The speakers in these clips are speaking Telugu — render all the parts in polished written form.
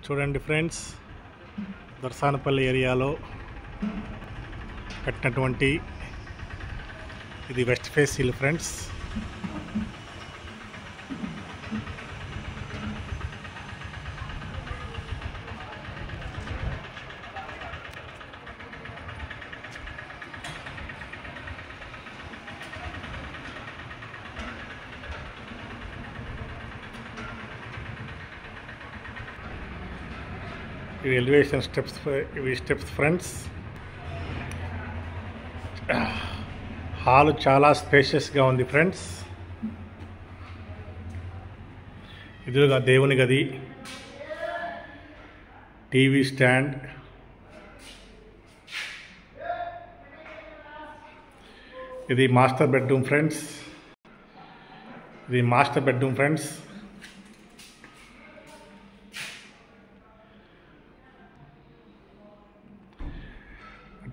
చూడండి ఫ్రెండ్స్, దర్శనపల్లి ఏరియాలో కట్టినటువంటి ఇది వెస్ట్ ఫేస్ ఇల్లు ఫ్రెండ్స్. ఇవి ఎలివేషన్ స్టెప్స్ ఫ్రెండ్స్. హాల్ చాలా స్పేషియస్గా ఉంది ఫ్రెండ్స్. ఎదురుగా దేవుని గది, టీవీ స్టాండ్, ఇది master bedroom friends.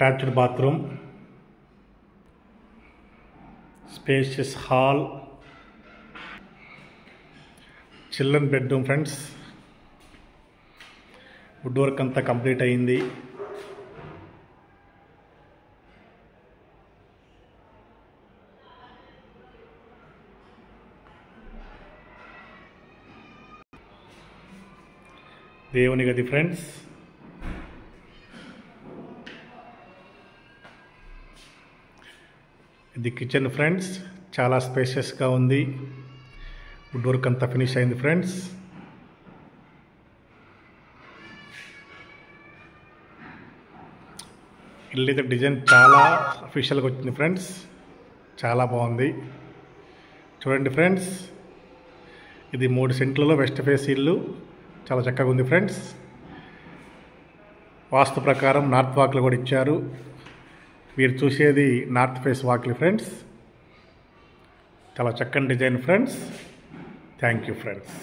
Attached bathroom, spacious hall, children bedroom friends. Wood work అంతా కంప్లీట్ అయింది. దేవుని గది ఫ్రెండ్స్. ఇది కిచెన్ ఫ్రెండ్స్, చాలా స్పేషియస్గా ఉంది. వుడ్ వర్క్ అంతా ఫినిష్ అయింది ఫ్రెండ్స్. ఇల్లు అయితే డిజైన్ చాలా అఫీషియల్గా వచ్చింది ఫ్రెండ్స్, చాలా బాగుంది. చూడండి ఫ్రెండ్స్, ఇది 3 సెంట్లలో వెస్ట్ ఫేస్ ఇల్లు, చాలా చక్కగా ఉంది ఫ్రెండ్స్. వాస్తు ప్రకారం నార్త్ వాక్లు కూడా ఇచ్చారు. మీరు చూసేది నార్త్ ఫేస్ వాక్లు ఫ్రెండ్స్. చాలా చక్కని design friends. Thank you friends.